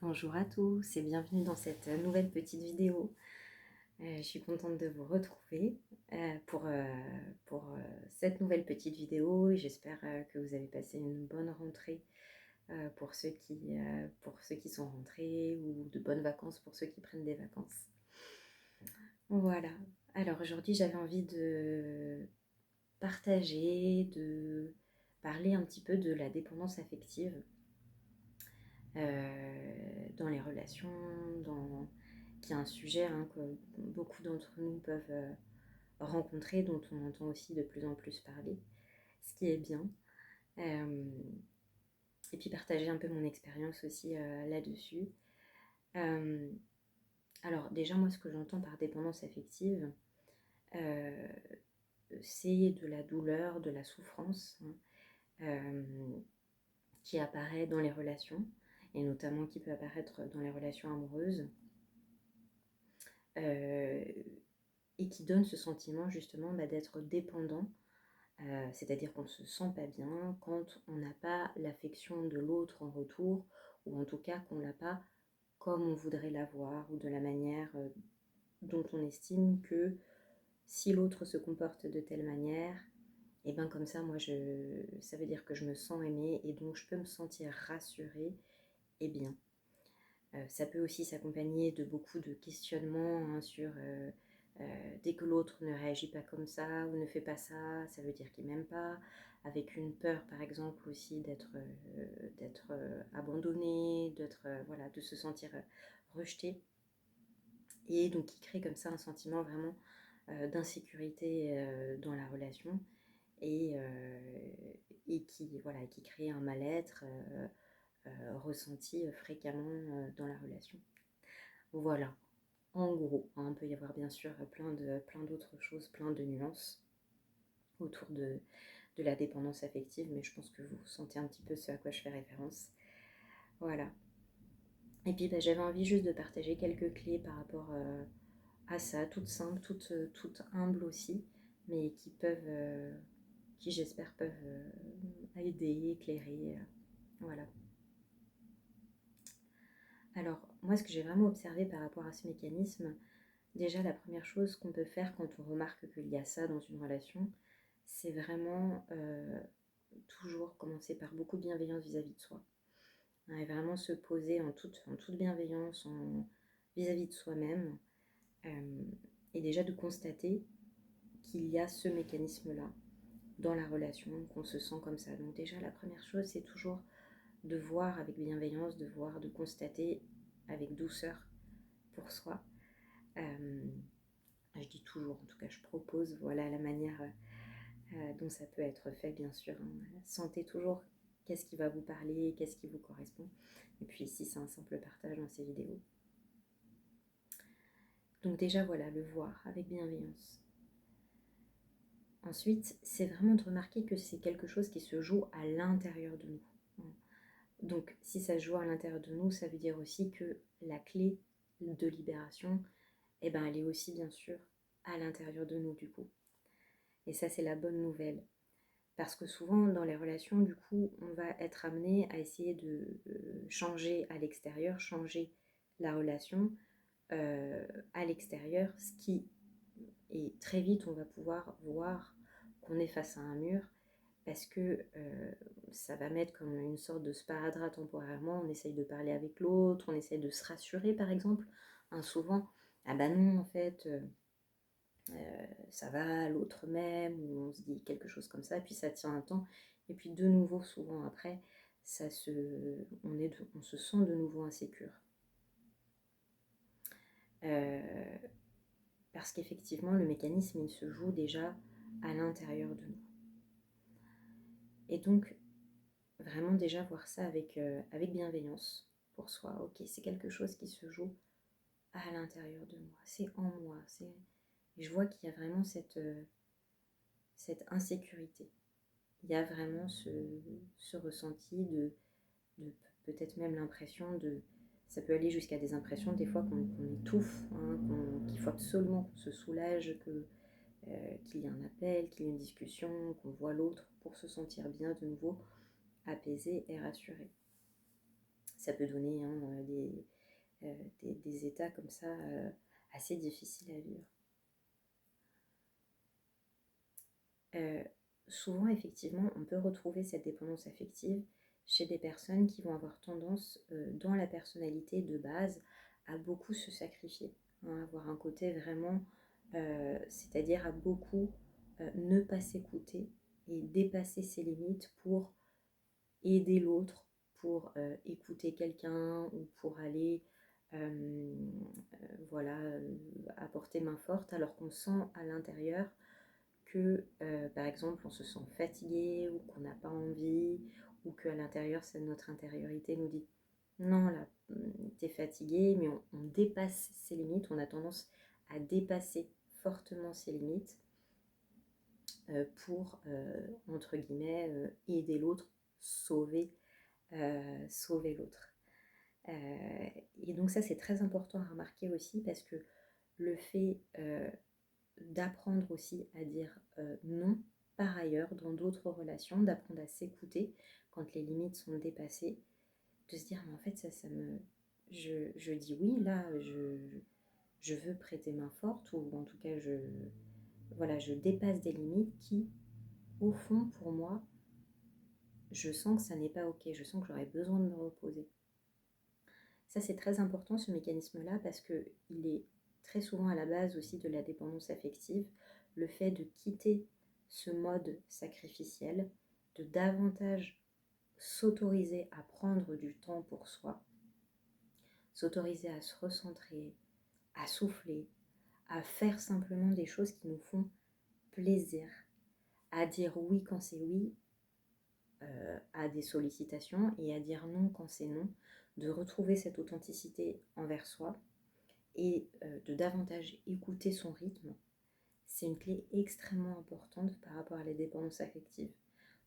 Bonjour à tous et bienvenue dans cette nouvelle petite vidéo. Je suis contente de vous retrouver pour cette nouvelle petite vidéo et j'espère que vous avez passé une bonne rentrée pour ceux qui sont rentrés ou de bonnes vacances pour ceux qui prennent des vacances. Voilà. Alors aujourd'hui j'avais envie de partager, de parler un petit peu de la dépendance affective. Dans les relations, qui est un sujet que beaucoup d'entre nous peuvent rencontrer, dont on entend aussi de plus en plus parler, ce qui est bien. Et puis partager un peu mon expérience aussi là-dessus. Euh, alors déjà, moi, ce que j'entends par dépendance affective, euh, c'est de la douleur, de la souffrance qui apparaît dans les relations, et notamment qui peut apparaître dans les relations amoureuses. Et qui donne ce sentiment justement d'être dépendant, c'est-à-dire qu'on ne se sent pas bien quand on n'a pas l'affection de l'autre en retour, ou en tout cas qu'on ne l'a pas comme on voudrait l'avoir, ou de la manière dont on estime que si l'autre se comporte de telle manière, et bien comme ça, ça veut dire que je me sens aimée et donc je peux me sentir rassurée et bien. Ça peut aussi s'accompagner de beaucoup de questionnements sur dès que l'autre ne réagit pas comme ça ou ne fait pas ça, ça veut dire qu'il m'aime pas, avec une peur par exemple aussi d'être abandonné, voilà, de se sentir rejeté, et donc qui crée comme ça un sentiment vraiment d'insécurité dans la relation, et, qui crée un mal-être ressenti fréquemment dans la relation. Voilà, en gros, hein, il peut y avoir bien sûr plein d'autres choses, plein de nuances autour de la dépendance affective, mais je pense que vous sentez un petit peu ce à quoi je fais référence. Voilà. Et puis j'avais envie juste de partager quelques clés par rapport à ça, toutes simples, toutes humbles aussi, mais qui j'espère peuvent aider, éclairer. Voilà. Alors, moi, ce que j'ai vraiment observé par rapport à ce mécanisme, déjà, la première chose qu'on peut faire quand on remarque qu'il y a ça dans une relation, c'est vraiment toujours commencer par beaucoup de bienveillance vis-à-vis de soi. Et vraiment se poser en toute bienveillance vis-à-vis de soi-même. Et déjà de constater qu'il y a ce mécanisme-là dans la relation, qu'on se sent comme ça. Donc déjà, la première chose, c'est toujours de voir avec bienveillance, de constater avec douceur pour soi. Je dis toujours, en tout cas je propose, voilà la manière dont ça peut être fait, bien sûr. Hein. Sentez toujours qu'est-ce qui va vous parler, qu'est-ce qui vous correspond. Et puis ici, c'est un simple partage dans ces vidéos. Donc déjà, voilà, le voir avec bienveillance. Ensuite, c'est vraiment de remarquer que c'est quelque chose qui se joue à l'intérieur de nous. Donc, si ça se joue à l'intérieur de nous, ça veut dire aussi que la clé de libération, elle est aussi, bien sûr, à l'intérieur de nous, du coup. Et ça, c'est la bonne nouvelle. Parce que souvent, dans les relations, du coup, on va être amené à essayer de changer à l'extérieur, changer la relation à l'extérieur, ce qui est très vite, on va pouvoir voir qu'on est face à un mur, parce que ça va mettre comme une sorte de sparadrap temporairement. On essaye de parler avec l'autre, on essaye de se rassurer, par exemple. Souvent, ah bah non, en fait... ça va, l'autre même, ou on se dit quelque chose comme ça, et puis ça tient un temps, et puis de nouveau, souvent après, on se sent de nouveau insécure. Parce qu'effectivement, le mécanisme, il se joue déjà à l'intérieur de nous. Et donc, vraiment déjà voir ça avec bienveillance pour soi. Ok, c'est quelque chose qui se joue à l'intérieur de moi, c'est en moi. Et je vois qu'il y a vraiment cette insécurité. Il y a vraiment ce ressenti de peut-être même l'impression de... Ça peut aller jusqu'à des impressions des fois qu'on étouffe, hein, qu'il faut absolument qu'on se soulage, qu'il y ait un appel, qu'il y ait une discussion, qu'on voit l'autre pour se sentir bien de nouveau, apaisé et rassuré. ça peut donner des états comme ça assez difficiles à vivre. Souvent, effectivement, on peut retrouver cette dépendance affective chez des personnes qui vont avoir tendance, dans la personnalité de base, à beaucoup se sacrifier, hein, avoir un côté vraiment, c'est-à-dire à beaucoup ne pas s'écouter et dépasser ses limites pour aider l'autre, pour écouter quelqu'un ou pour aller, voilà, apporter main forte, alors qu'on sent à l'intérieur que, par exemple, on se sent fatigué ou qu'on n'a pas envie ou qu'à l'intérieur, c'est notre intériorité nous dit non, là, t'es fatigué, mais on dépasse ses limites, on a tendance à dépasser fortement ses limites pour, entre guillemets, aider l'autre, sauver, sauver l'autre. Et donc ça, c'est très important à remarquer aussi parce que le fait d'apprendre aussi à dire non par ailleurs dans d'autres relations, d'apprendre à s'écouter quand les limites sont dépassées, de se dire mais en fait ça me... Je dis oui, là je veux prêter main forte ou en tout cas voilà, je dépasse des limites qui, au fond pour moi, je sens que ça n'est pas ok, je sens que j'aurais besoin de me reposer. Ça c'est très important ce mécanisme-là parce qu'il est très souvent à la base aussi de la dépendance affective, le fait de quitter ce mode sacrificiel, de davantage s'autoriser à prendre du temps pour soi, s'autoriser à se recentrer, à souffler, à faire simplement des choses qui nous font plaisir, à dire oui quand c'est oui, à des sollicitations et à dire non quand c'est non, de retrouver cette authenticité envers soi et de davantage écouter son rythme, c'est une clé extrêmement importante par rapport à la dépendance affective.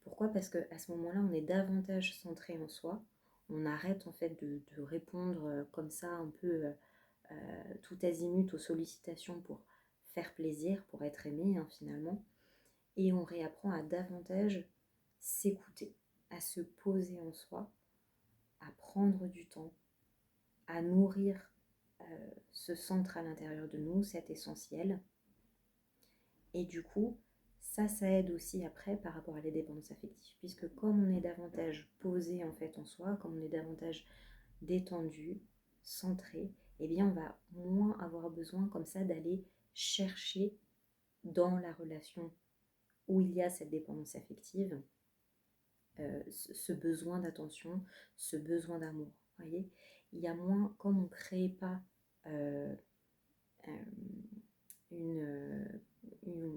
Pourquoi? Parce qu'à ce moment-là, on est davantage centré en soi, on arrête en fait de répondre comme ça un peu tout azimut aux sollicitations pour faire plaisir, pour être aimé finalement, et on réapprend à davantage s'écouter, à se poser en soi, à prendre du temps, à nourrir ce centre à l'intérieur de nous, cet essentiel. Et du coup, ça aide aussi après par rapport à la dépendance affective, puisque comme on est davantage posé en fait en soi, comme on est davantage détendu, centré, eh bien on va moins avoir besoin comme ça d'aller chercher dans la relation où il y a cette dépendance affective ce besoin d'attention, ce besoin d'amour. Voyez, il y a moins, comme on ne crée pas euh,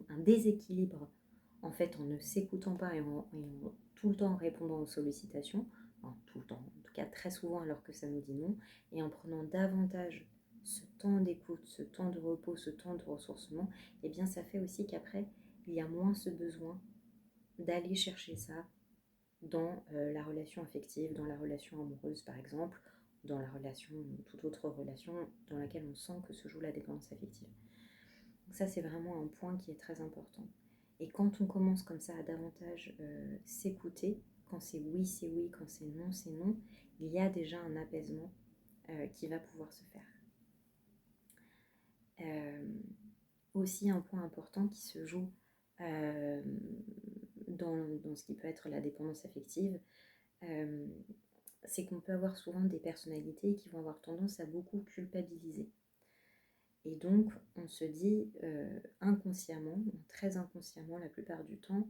un déséquilibre en fait en ne s'écoutant pas et en tout le temps répondant aux sollicitations, enfin, tout le temps, en tout cas très souvent alors que ça nous dit non, et en prenant davantage ce temps d'écoute, ce temps de repos, ce temps de ressourcement, et eh bien ça fait aussi qu'après il y a moins ce besoin d'aller chercher ça dans la relation affective, dans la relation amoureuse par exemple, dans la relation, toute autre relation dans laquelle on sent que se joue la dépendance affective. Donc ça c'est vraiment un point qui est très important. Et quand on commence comme ça à davantage s'écouter, quand c'est oui, quand c'est non, il y a déjà un apaisement qui va pouvoir se faire. Aussi un point important qui se joue dans ce qui peut être la dépendance affective, c'est qu'on peut avoir souvent des personnalités qui vont avoir tendance à beaucoup culpabiliser. Et donc, on se dit inconsciemment, très inconsciemment la plupart du temps,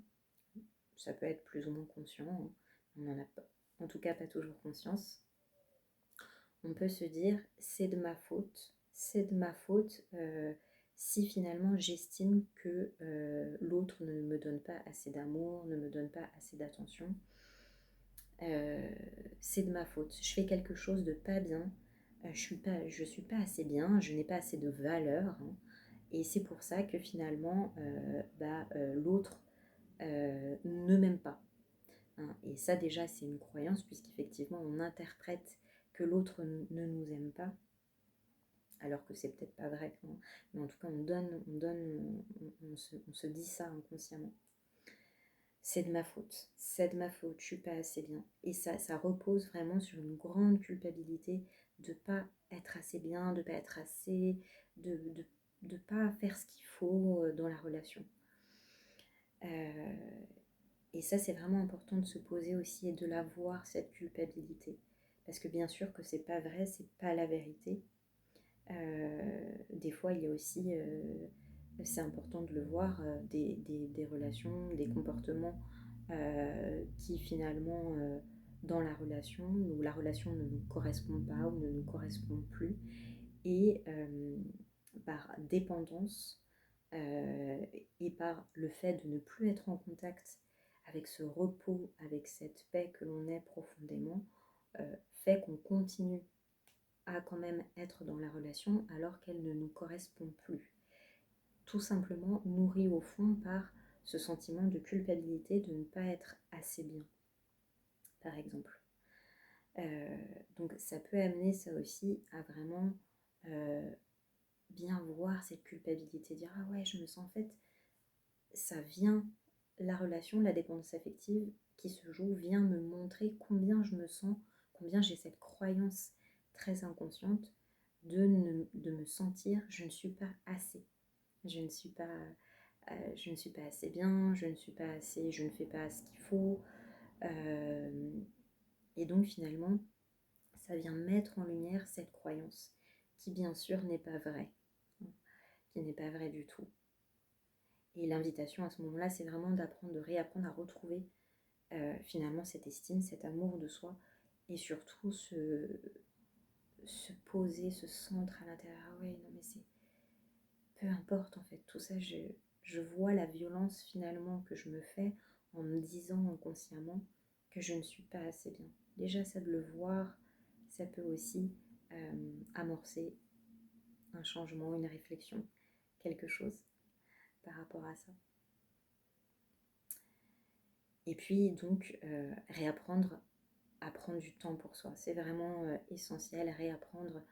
ça peut être plus ou moins conscient, hein, on n'en a pas, en tout cas pas toujours conscience, on peut se dire c'est de ma faute si finalement j'estime que l'autre ne me donne pas assez d'amour, ne me donne pas assez d'attention. C'est de ma faute, je fais quelque chose de pas bien, je suis pas assez bien, je n'ai pas assez de valeur, hein, et c'est pour ça que finalement l'autre ne m'aime pas, hein. Et ça déjà c'est une croyance puisqu'effectivement on interprète que l'autre ne nous aime pas alors que c'est peut-être pas vrai, hein. Mais en tout cas on se dit ça inconsciemment. c'est de ma faute, c'est de ma faute, je suis pas assez bien. Et ça repose vraiment sur une grande culpabilité de pas être assez bien, de pas être assez, de, de, de pas faire ce qu'il faut dans la relation. Euh, et ça, c'est vraiment important de se poser aussi et de la voir, cette culpabilité. Parce que bien sûr que c'est pas vrai, c'est pas la vérité. Des fois, il y a aussi, c'est important de le voir, des relations, des comportements qui finalement, dans la relation, où la relation ne nous correspond pas ou ne nous correspond plus, et par dépendance et par le fait de ne plus être en contact avec ce repos, avec cette paix que l'on est profondément, fait qu'on continue à quand même être dans la relation alors qu'elle ne nous correspond plus. Tout simplement nourrie au fond par ce sentiment de culpabilité de ne pas être assez bien, par exemple. Euh, donc ça peut amener ça aussi à vraiment euh, bien voir cette culpabilité, dire ah ouais je me sens en fait, ça vient, la relation, la dépendance affective qui se joue vient me montrer combien je me sens, combien j'ai cette croyance très inconsciente de me sentir je ne suis pas assez, je ne suis pas, je ne suis pas assez bien, je ne suis pas assez, je ne fais pas ce qu'il faut. Euh, et donc finalement, ça vient mettre en lumière cette croyance qui bien sûr n'est pas vraie, qui n'est pas vraie du tout. Et l'invitation à ce moment-là, c'est vraiment d'apprendre, de réapprendre à retrouver finalement cette estime, cet amour de soi, et surtout se poser, se centre à l'intérieur. Ah ouais, non mais c'est... Peu importe en fait, tout ça, je vois la violence finalement que je me fais en me disant inconsciemment que je ne suis pas assez bien. Déjà ça de le voir, ça peut aussi amorcer un changement, une réflexion, quelque chose par rapport à ça. Et puis donc réapprendre à prendre du temps pour soi. C'est vraiment essentiel, réapprendre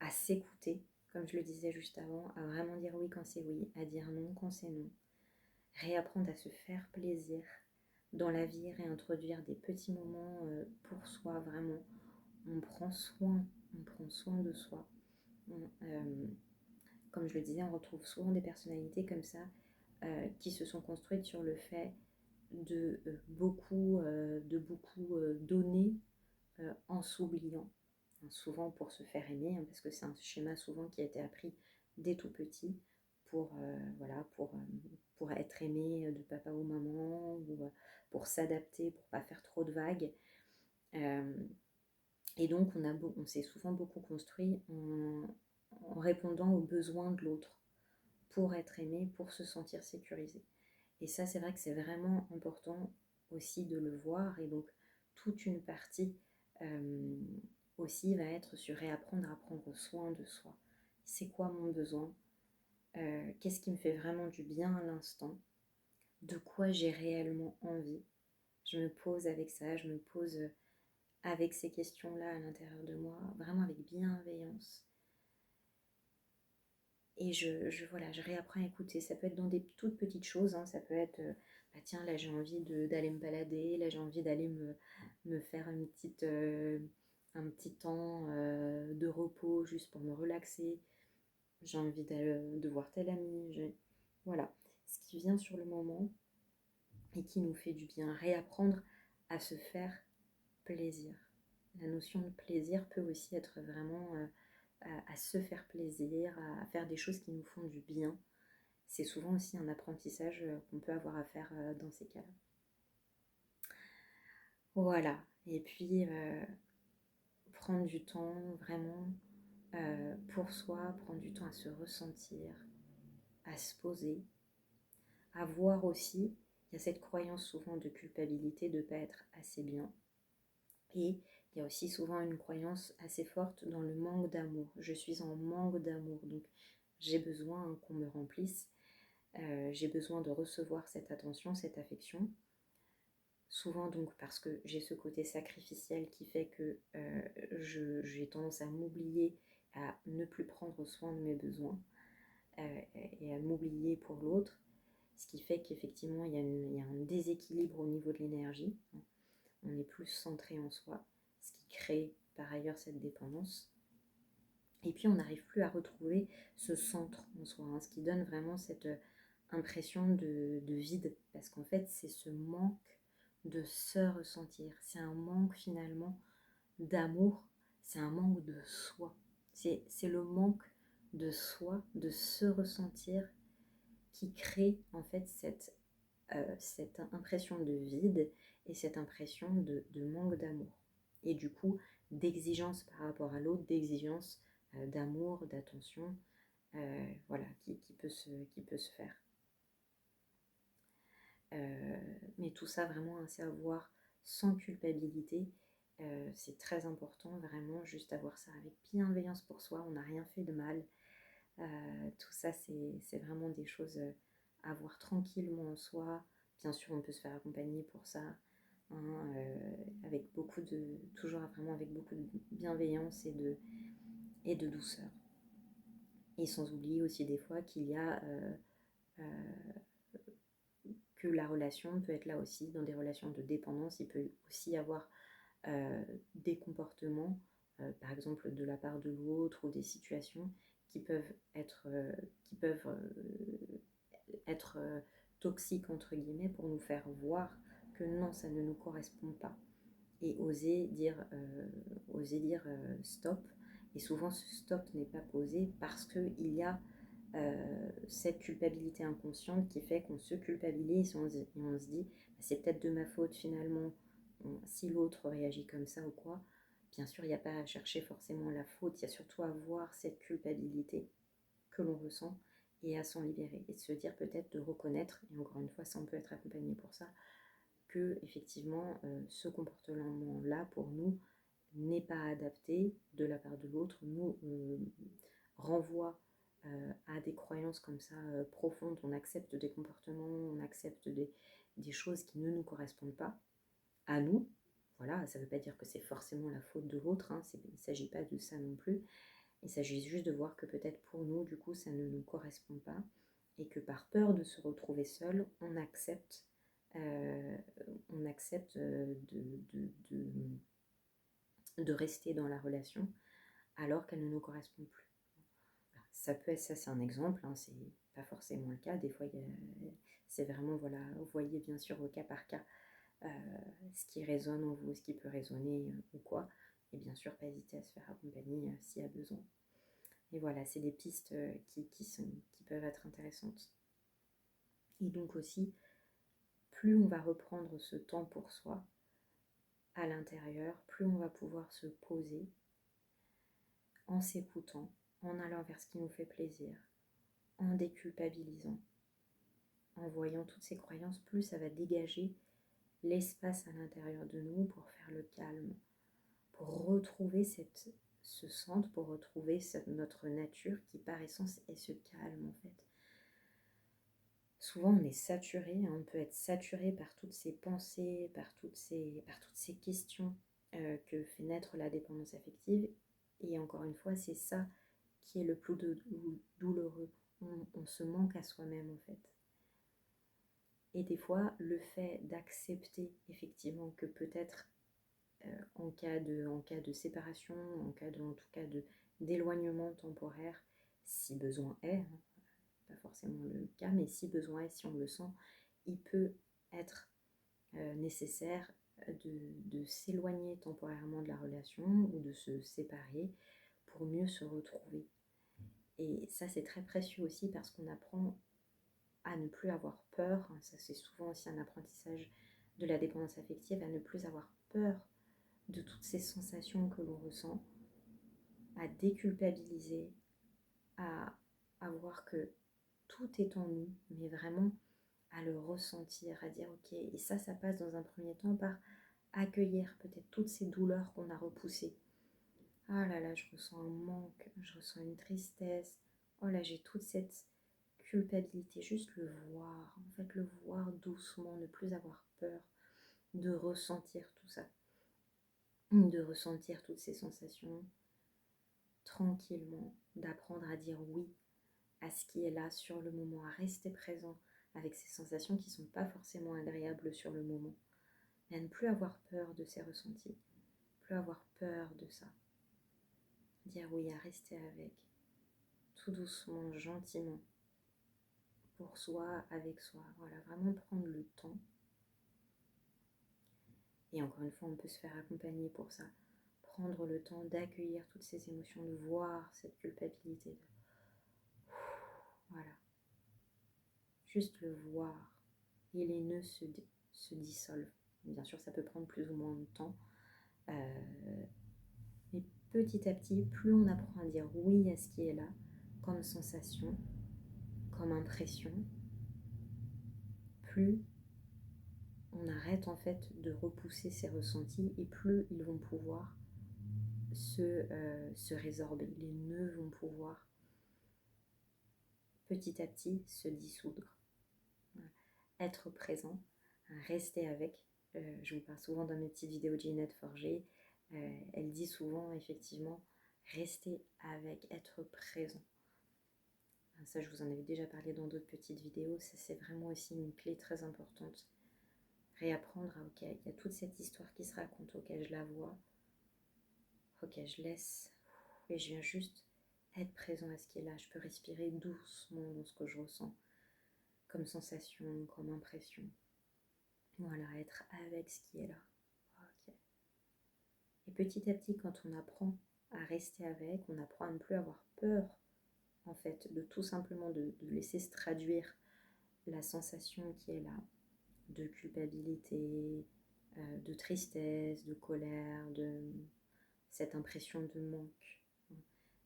à s'écouter, comme je le disais juste avant, à vraiment dire oui quand c'est oui, à dire non quand c'est non. Réapprendre à se faire plaisir dans la vie, réintroduire des petits moments pour soi, vraiment. On prend soin de soi. Comme je le disais, on retrouve souvent des personnalités comme ça qui se sont construites sur le fait de beaucoup donner en s'oubliant, souvent pour se faire aimer, parce que c'est un schéma souvent qui a été appris dès tout petit voilà, pour être aimé de papa ou maman, ou pour s'adapter, pour pas faire trop de vagues. Euh, et donc on s'est souvent beaucoup construit en répondant aux besoins de l'autre, pour être aimé, pour se sentir sécurisé. Et ça, c'est vrai que c'est vraiment important aussi de le voir. Et donc, toute une partie euh, aussi va être sur réapprendre à prendre soin de soi. C'est quoi mon besoin? Qu'est-ce qui me fait vraiment du bien à l'instant? De quoi j'ai réellement envie? Je me pose avec ça, je me pose avec ces questions-là à l'intérieur de moi, vraiment avec bienveillance. Et voilà, je réapprends à écouter. Ça peut être dans des toutes petites choses, hein. Ça peut être, bah tiens, là j'ai envie d'aller me balader, là j'ai envie d'aller me faire un petit temps de repos juste pour me relaxer. J'ai envie de voir tel ami. Voilà, ce qui vient sur le moment et qui nous fait du bien. Réapprendre à se faire plaisir. La notion de plaisir peut aussi être vraiment à se faire plaisir, à faire des choses qui nous font du bien. C'est souvent aussi un apprentissage qu'on peut avoir à faire dans ces cas-là. Voilà, et puis prendre du temps vraiment pour soi, prendre du temps à se ressentir, à se poser, à voir aussi, il y a cette croyance souvent de culpabilité de ne pas être assez bien. Et il y a aussi souvent une croyance assez forte dans le manque d'amour. Je suis en manque d'amour, donc j'ai besoin qu'on me remplisse. J'ai besoin de recevoir cette attention, cette affection. Souvent donc parce que j'ai ce côté sacrificiel qui fait que j'ai tendance à m'oublier, à ne plus prendre soin de mes besoins et à m'oublier pour l'autre. ce qui fait qu'effectivement, il y a un déséquilibre au niveau de l'énergie. On est plus centré en soi, ce qui crée par ailleurs cette dépendance. Et puis, on n'arrive plus à retrouver ce centre en soi, hein, ce qui donne vraiment cette impression de vide, parce qu'en fait, c'est ce manque de se ressentir. C'est un manque finalement d'amour, c'est un manque de soi. C'est le manque de soi, de se ressentir, qui crée en fait cette impression de vide et cette impression de manque d'amour. Et du coup, d'exigence par rapport à l'autre, d'exigence d'amour, d'attention, voilà, qui peut se faire. Mais tout ça vraiment à savoir sans culpabilité. C'est très important, vraiment, juste avoir ça avec bienveillance pour soi. On n'a rien fait de mal. Tout ça, c'est vraiment des choses à voir tranquillement en soi. Bien sûr, on peut se faire accompagner pour ça, hein, avec toujours vraiment avec beaucoup de bienveillance et de douceur. Et sans oublier aussi des fois qu'il y a que la relation peut être là aussi, dans des relations de dépendance, il peut aussi y avoir des comportements, par exemple de la part de l'autre, ou des situations qui peuvent être toxiques entre guillemets, pour nous faire voir que non, ça ne nous correspond pas, et oser dire stop. Et souvent ce stop n'est pas posé parce qu'il y a cette culpabilité inconsciente qui fait qu'on se culpabilise, et on se dit bah, c'est peut-être de ma faute finalement si l'autre réagit comme ça ou quoi. Bien sûr, il n'y a pas à chercher forcément la faute, il y a surtout à voir cette culpabilité que l'on ressent et à s'en libérer, et de se dire peut-être, de reconnaître, et encore une fois ça on peut être accompagné pour ça, que effectivement ce comportement-là pour nous n'est pas adapté de la part de l'autre, nous renvoie à des croyances comme ça profondes. On accepte des comportements, on accepte des choses qui ne nous correspondent pas à nous. Voilà, ça ne veut pas dire que c'est forcément la faute de l'autre, hein, il ne s'agit pas de ça non plus. Il s'agit juste de voir que peut-être pour nous, du coup, ça ne nous correspond pas, et que par peur de se retrouver seul, euh, on accepte de rester dans la relation alors qu'elle ne nous correspond plus. Ça peut être ça, c'est un exemple, hein, c'est pas forcément le cas. Des fois, c'est vraiment, voilà, vous voyez bien sûr au cas par cas euh, ce qui résonne en vous, ce qui peut résonner ou quoi. Et bien sûr, pas hésiter à se faire accompagner s'il y a besoin. Et voilà, c'est des pistes qui peuvent être intéressantes. Et donc aussi, plus on va reprendre ce temps pour soi à l'intérieur, plus on va pouvoir se poser en s'écoutant, en allant vers ce qui nous fait plaisir, en déculpabilisant, en voyant toutes ces croyances, plus ça va dégager l'espace à l'intérieur de nous pour faire le calme, pour retrouver ce centre, pour retrouver notre nature qui par essence est ce calme en fait. Souvent on est saturé, hein, on peut être saturé par toutes ces pensées, par toutes ces questions que fait naître la dépendance affective. Et encore une fois, c'est ça qui est le plus douloureux. On se manque à soi-même en fait. Et des fois, le fait d'accepter effectivement que peut-être en cas de séparation, en tout cas d'éloignement temporaire, si besoin est, hein, pas forcément le cas, mais si besoin est, si on le sent, il peut être nécessaire de s'éloigner temporairement de la relation, ou de se séparer pour mieux se retrouver. Et ça, c'est très précieux aussi, parce qu'on apprend à ne plus avoir peur. Ça, c'est souvent aussi un apprentissage de la dépendance affective, à ne plus avoir peur de toutes ces sensations que l'on ressent, à déculpabiliser, à voir que tout est en nous, mais vraiment à le ressentir, à dire ok. Et ça passe dans un premier temps par accueillir peut-être toutes ces douleurs qu'on a repoussées. Ah là là, je ressens un manque, je ressens une tristesse, oh là, j'ai toute cette culpabilité. Juste le voir, en fait, le voir doucement, ne plus avoir peur de ressentir tout ça, de ressentir toutes ces sensations tranquillement, d'apprendre à dire oui à ce qui est là sur le moment, à rester présent avec ces sensations qui ne sont pas forcément agréables sur le moment. Et à ne plus avoir peur de ces ressentis, plus avoir peur de ça. Dire oui, à rester avec, tout doucement, gentiment, pour soi, avec soi. Voilà, vraiment prendre le temps. Et encore une fois, on peut se faire accompagner pour ça. Prendre le temps d'accueillir toutes ces émotions, de voir cette culpabilité. Voilà. Juste le voir. Et les nœuds se dissolvent. Bien sûr, ça peut prendre plus ou moins de temps. Mais petit à petit, plus on apprend à dire oui à ce qui est là, comme sensation, comme impression, plus on arrête en fait de repousser ces ressentis et plus ils vont pouvoir se résorber. Les nœuds vont pouvoir petit à petit se dissoudre. Voilà. Être présent, rester avec. Je vous parle souvent dans mes petites vidéos de Ginette Forger. Elle dit souvent effectivement rester avec, être présent. Ça, je vous en avais déjà parlé dans d'autres petites vidéos. Ça, c'est vraiment aussi une clé très importante. Réapprendre à, ok, il y a toute cette histoire qui se raconte, ok, je la vois. Ok, je laisse et je viens juste être présent à ce qui est là. Je peux respirer doucement dans ce que je ressens, comme sensation, comme impression. Voilà, être avec ce qui est là. Ok. Et petit à petit, quand on apprend à rester avec, on apprend à ne plus avoir peur, en fait, de tout simplement de laisser se traduire la sensation qui est là, de culpabilité, de tristesse, de colère, de cette impression de manque.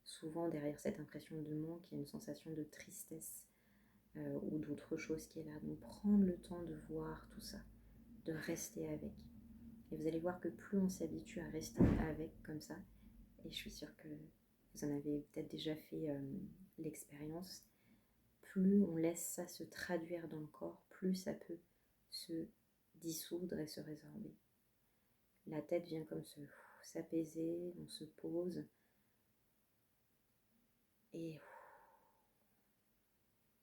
Souvent, derrière cette impression de manque, il y a une sensation de tristesse ou d'autre chose qui est là. Donc, prendre le temps de voir tout ça, de rester avec. Et vous allez voir que plus on s'habitue à rester avec comme ça, et je suis sûre que vous en avez peut-être déjà fait l'expérience, plus on laisse ça se traduire dans le corps, plus ça peut se dissoudre et se résorber. La tête vient comme s'apaiser, on se pose et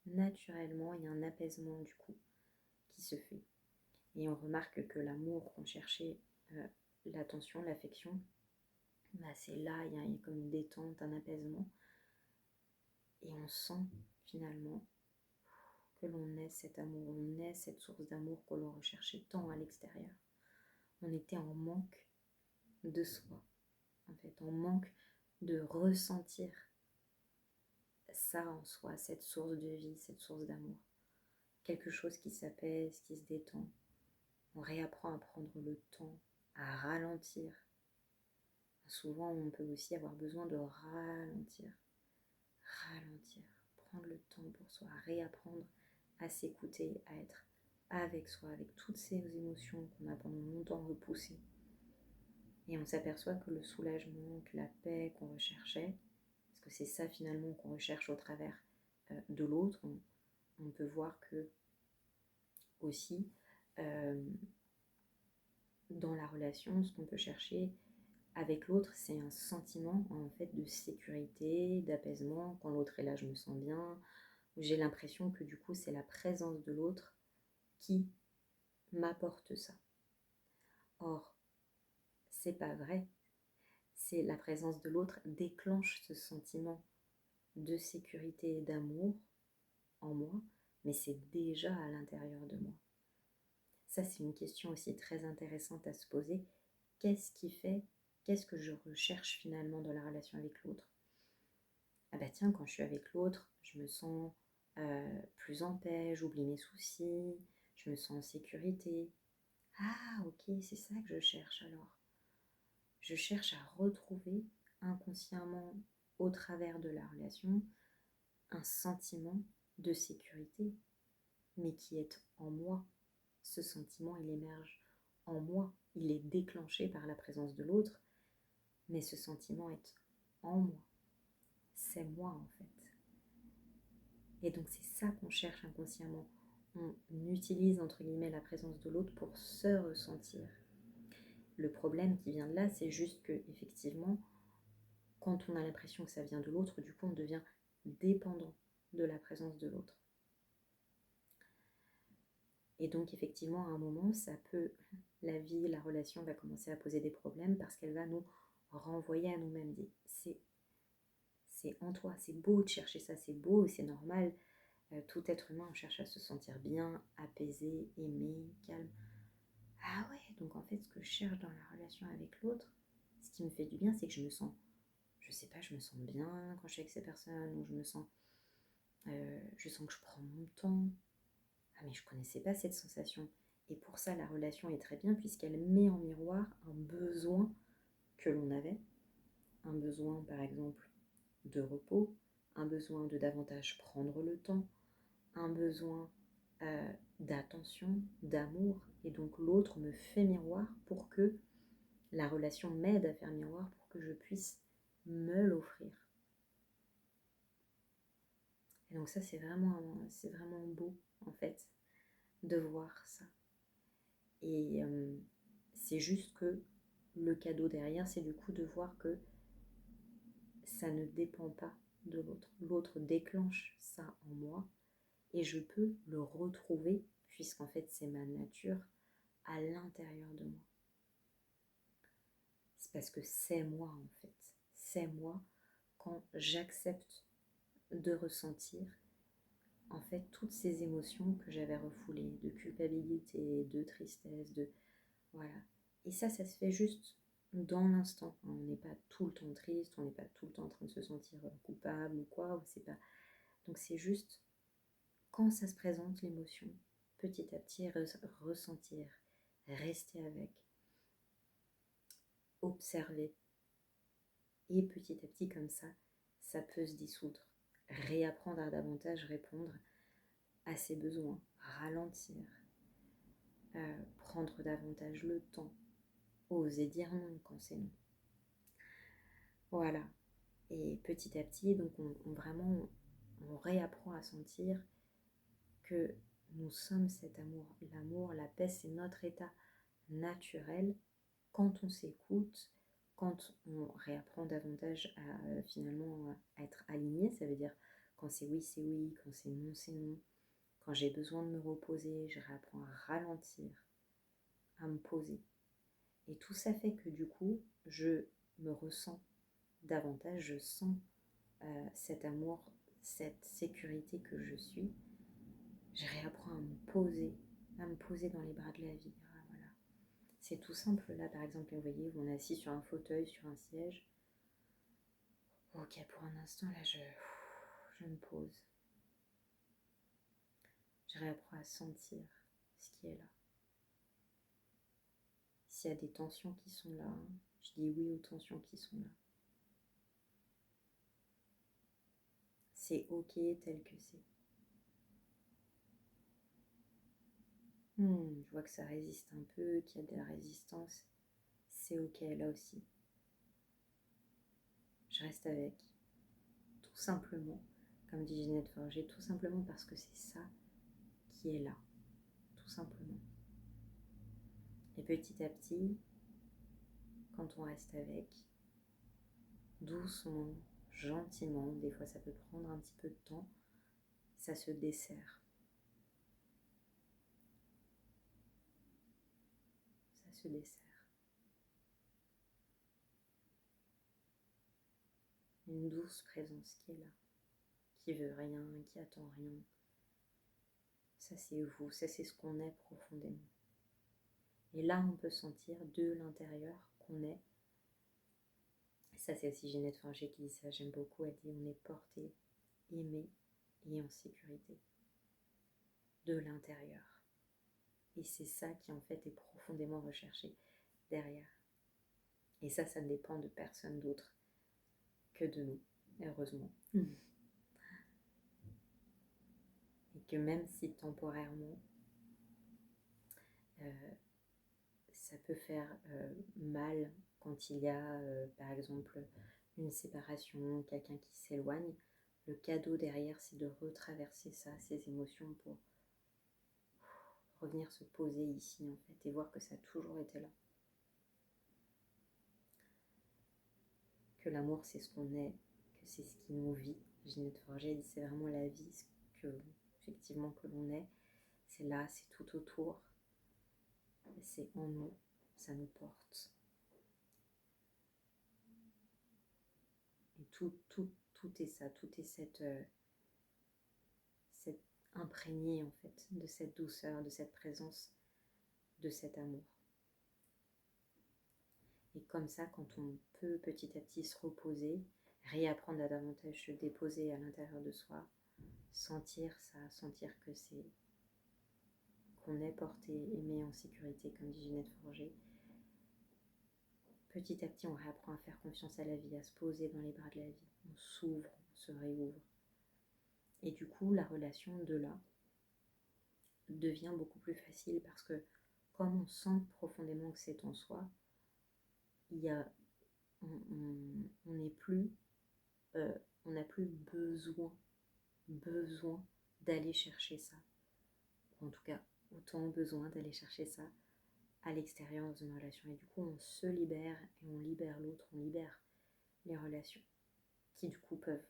naturellement il y a un apaisement du coup qui se fait. Et on remarque que l'amour qu'on cherchait, l'attention, l'affection, bah c'est là, il y a comme une détente, un apaisement. Et on sent finalement que l'on est cet amour, on est cette source d'amour que l'on recherchait tant à l'extérieur. On était en manque de soi, en fait, en manque de ressentir ça en soi, cette source de vie, cette source d'amour. Quelque chose qui s'apaise, qui se détend. On réapprend à prendre le temps, à ralentir. Souvent, on peut aussi avoir besoin de ralentir, prendre le temps pour soi, réapprendre à s'écouter, à être avec soi, avec toutes ces émotions qu'on a pendant longtemps repoussées. Et on s'aperçoit que le soulagement, que la paix qu'on recherchait, parce que c'est ça finalement qu'on recherche au travers de l'autre, on peut voir que aussi dans la relation, ce qu'on peut chercher avec l'autre, c'est un sentiment en fait de sécurité, d'apaisement. Quand l'autre est là, je me sens bien. J'ai l'impression que du coup, c'est la présence de l'autre qui m'apporte ça. Or, c'est pas vrai. C'est la présence de l'autre déclenche ce sentiment de sécurité et d'amour en moi, mais c'est déjà à l'intérieur de moi. Ça, c'est une question aussi très intéressante à se poser. Qu'est-ce qui fait, qu'est-ce que je recherche finalement dans la relation avec l'autre? Ah bah tiens, quand je suis avec l'autre, je me sens plus en paix, j'oublie mes soucis, je me sens en sécurité. Ah ok, c'est ça que je cherche alors. Je cherche à retrouver inconsciemment, au travers de la relation, un sentiment de sécurité, mais qui est en moi. Ce sentiment, il émerge en moi. Il est déclenché par la présence de l'autre, mais ce sentiment est en moi. C'est moi en fait. Et donc c'est ça qu'on cherche inconsciemment. On utilise entre guillemets la présence de l'autre pour se ressentir. Le problème qui vient de là, c'est juste que effectivement, quand on a l'impression que ça vient de l'autre, du coup on devient dépendant de la présence de l'autre. Et donc effectivement, à un moment, la vie, la relation va commencer à poser des problèmes parce qu'elle va nous renvoyer à nous-mêmes. C'est en toi, c'est beau de chercher ça, c'est beau, c'est normal. Tout être humain, on cherche à se sentir bien, apaisé, aimé, calme. Ah ouais, donc en fait, ce que je cherche dans la relation avec l'autre, ce qui me fait du bien, c'est que je sais pas, je me sens bien quand je suis avec ces personnes, ou je sens que je prends mon temps. Ah mais je connaissais pas cette sensation. Et pour ça, la relation est très bien puisqu'elle met en miroir un besoin que l'on avait, un besoin par exemple de repos, un besoin de davantage prendre le temps, un besoin d'attention, d'amour, et donc l'autre me fait miroir pour que la relation m'aide à faire miroir pour que je puisse me l'offrir. Et donc ça, c'est vraiment beau, en fait, de voir ça. Et c'est juste que le cadeau derrière, c'est du coup de voir que ça ne dépend pas de l'autre. L'autre déclenche ça en moi et je peux le retrouver, puisqu'en fait c'est ma nature, à l'intérieur de moi. C'est parce que c'est moi en fait. C'est moi quand j'accepte de ressentir en fait toutes ces émotions que j'avais refoulées, de culpabilité, de tristesse, de voilà. Et ça se fait juste dans l'instant. On n'est pas tout le temps triste, on n'est pas tout le temps en train de se sentir coupable ou quoi. C'est pas. Donc c'est juste quand ça se présente l'émotion, petit à petit ressentir, rester avec, observer. Et petit à petit comme ça peut se dissoudre. Réapprendre à davantage répondre à ses besoins, ralentir, prendre davantage le temps, oser dire non quand c'est non. Voilà. Et petit à petit, donc on réapprend à sentir que nous sommes cet amour. L'amour, la paix, c'est notre état naturel quand on s'écoute, quand on réapprend davantage à finalement à être aligné. Ça veut dire quand c'est oui, quand c'est non, c'est non. Quand j'ai besoin de me reposer, je réapprends à ralentir, à me poser. Et tout ça fait que du coup, je me ressens davantage, je sens cet amour, cette sécurité que je suis. Je réapprends à me poser dans les bras de la vie. Ah, voilà. C'est tout simple là, par exemple, vous voyez, on est assis sur un fauteuil, sur un siège. Ok, pour un instant là, je me pose. Je réapprends à sentir ce qui est là. S'il y a des tensions qui sont là, je dis oui aux tensions qui sont là. C'est ok tel que c'est. Je vois que ça résiste un peu, qu'il y a de la résistance. C'est ok là aussi. Je reste avec. Tout simplement, comme dit Ginette Forger, tout simplement parce que c'est ça qui est là. Tout simplement. Et petit à petit, quand on reste avec, doucement, gentiment, des fois ça peut prendre un petit peu de temps, ça se dessert. Ça se dessert. Une douce présence qui est là, qui veut rien, qui attend rien. Ça c'est vous, ça c'est ce qu'on est profondément. Et là on peut sentir de l'intérieur qu'on est. Et ça c'est aussi Ginette Forger qui dit ça, j'aime beaucoup, elle dit on est porté, aimé et en sécurité. De l'intérieur. Et c'est ça qui en fait est profondément recherché derrière. Et ça ne dépend de personne d'autre que de nous, heureusement. Et que même si temporairement, ça peut faire mal quand il y a, par exemple, une séparation, quelqu'un qui s'éloigne, le cadeau derrière, c'est de retraverser ça, ces émotions, pour revenir se poser ici, en fait, et voir que ça a toujours été là. Que l'amour, c'est ce qu'on est, que c'est ce qui nous vit. Ginette Forger dit c'est vraiment la vie, ce que, effectivement, que l'on est. c'est là, c'est tout autour, c'est en nous, ça nous porte. Et tout est ça, tout est cette imprégné en fait de cette douceur, de cette présence, de cet amour. Et comme ça, quand on peut petit à petit se reposer, réapprendre à davantage se déposer à l'intérieur de soi, sentir ça, sentir que c'est qu'on est porté, aimé, en sécurité, comme dit Ginette Forger. Petit à petit, on réapprend à faire confiance à la vie, à se poser dans les bras de la vie. On s'ouvre, on se réouvre. Et du coup, la relation de là devient beaucoup plus facile parce que comme on sent profondément que c'est en soi, il y a, on n'est plus, on n'a plus besoin d'aller chercher ça. Ou en tout cas, autant besoin d'aller chercher ça à l'extérieur dans une relation. Et du coup, on se libère et on libère l'autre, on libère les relations qui du coup peuvent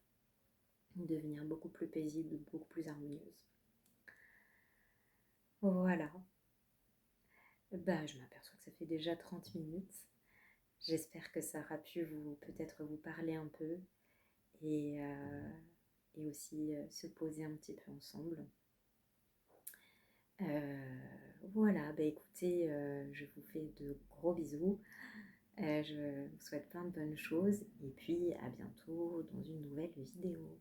devenir beaucoup plus paisibles, beaucoup plus harmonieuses. Voilà. Bah, je m'aperçois que ça fait déjà 30 minutes. J'espère que ça aura pu peut-être vous parler un peu et, aussi se poser un petit peu ensemble. Voilà, bah écoutez, je vous fais de gros bisous. Je vous souhaite plein de bonnes choses et puis à bientôt dans une nouvelle vidéo.